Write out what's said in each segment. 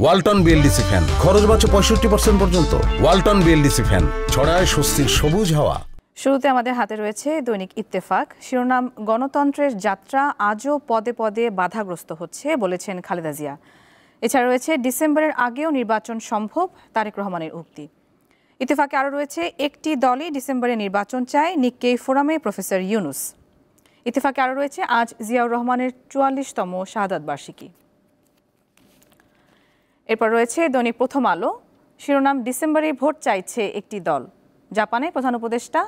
Walton BLDC fan, খরচ বাঁচে 65% পর্যন্ত। ওয়ালটন বিএলডিসি ফ্যান ছড়ায় স্বস্তির সবুজ হাওয়া। শুরুতে আমাদের হাতে রয়েছে দৈনিক ইত্তেফাক। শিরোনাম, গণতন্ত্রের যাত্রা আজও পদে পদে বাধাগ্রস্ত হচ্ছে বলেছেন খালেদা জিয়া। এছাড়া রয়েছে ডিসেম্বরের আগেও নির্বাচন সম্ভব, তারেক রহমানের উক্তি। ইত্তেফাকে আরও রয়েছে একটি দলই ডিসেম্বরে নির্বাচন চায়, নিক্কেই ফোরামে প্রফেসর ইউনুস। ইত্তেফাকে আরও রয়েছে আজ জিয়াউর রহমানের ৪৪তম শাহাদাত বার্ষিকী। এরপর রয়েছে দৈনিক প্রথম আলো। শিরোনাম, ডিসেম্বরে ভোট চাইছে একটি দল। জাপানে প্রধান উপদেষ্টা।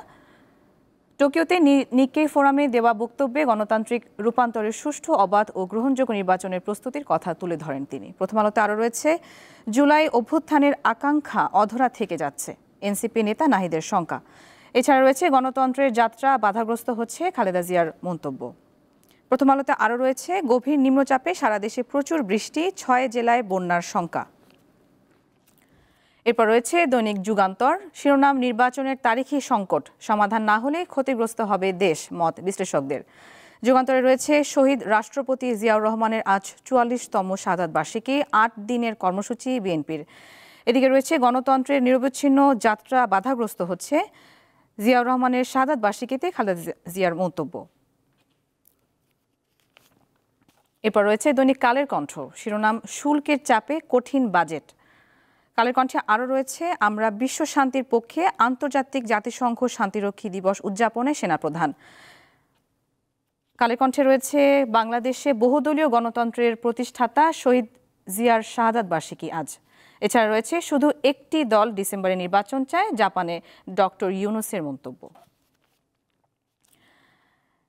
টোকিওতে নিক্কেই ফোরামে দেওয়া বক্তব্যে গণতান্ত্রিক রূপান্তরের সুষ্ঠু, অবাধ ও গ্রহণযোগ্য নির্বাচনের প্রস্তুতির কথা তুলে ধরেন তিনি। প্রথম আলোতে আরও রয়েছে জুলাই অভ্যুত্থানের আকাঙ্ক্ষা অধরা থেকে যাচ্ছে, এনসিপি নেতা নাহিদের শঙ্কা। এছাড়া রয়েছে গণতন্ত্রের যাত্রা বাধাগ্রস্ত হচ্ছে, খালেদা জিয়ার মন্তব্য। প্রথম আলোতে আরও রয়েছে গভীর নিম্নচাপে সারা দেশে প্রচুর বৃষ্টি, ৬ জেলায় বন্যার শঙ্কা। এরপর রয়েছে দৈনিক যুগান্তর। শিরোনাম, নির্বাচনের তারিখী সংকট, সমাধান না হলে ক্ষতিগ্রস্ত হবে দেশ, মত বিশ্লেষকদের। যুগান্তরে রয়েছে শহীদ রাষ্ট্রপতি জিয়াউর রহমানের আজ ৪৪তম শাহাদাত বার্ষিকী, ৮ দিনের কর্মসূচি বিএনপির। এদিকে রয়েছে গণতন্ত্রের নিরবচ্ছিন্ন যাত্রা বাধাগ্রস্ত হচ্ছে, জিয়াউর রহমানের শাহাদাত বার্ষিকীতে খালেদা জিয়ার মন্তব্য। এরপর রয়েছে দৈনিক কালের কণ্ঠ। শিরোনাম, শুল্কের চাপে কঠিন বাজেট। কালের কণ্ঠে আরও রয়েছে, আমরা বিশ্ব শান্তির পক্ষে, আন্তর্জাতিক জাতিসংঘ শান্তিরক্ষী দিবস উদযাপনে সেনাপ্রধান। কালের কণ্ঠে রয়েছে বাংলাদেশে বহুদলীয় গণতন্ত্রের প্রতিষ্ঠাতা শহীদ জিয়ার শাহাদাত বার্ষিকী আজ। এছাড়া রয়েছে শুধু একটি দল ডিসেম্বরে নির্বাচন চায়, জাপানে ডক্টর ইউনুসের মন্তব্য।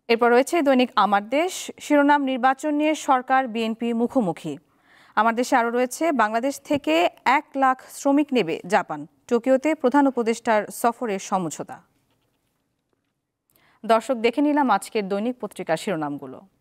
এরপর রয়েছে দৈনিক আমার দেশ। শিরোনাম, নির্বাচন নিয়ে সরকার বিএনপি মুখোমুখি। আমার দেশে আরও রয়েছে, বাংলাদেশ থেকে ১ লাখ শ্রমিক নেবে জাপান, টোকিওতে প্রধান উপদেষ্টার সফরের সমঝোতা। দর্শক, দেখে নিলাম আজকের দৈনিক পত্রিকার শিরোনামগুলো।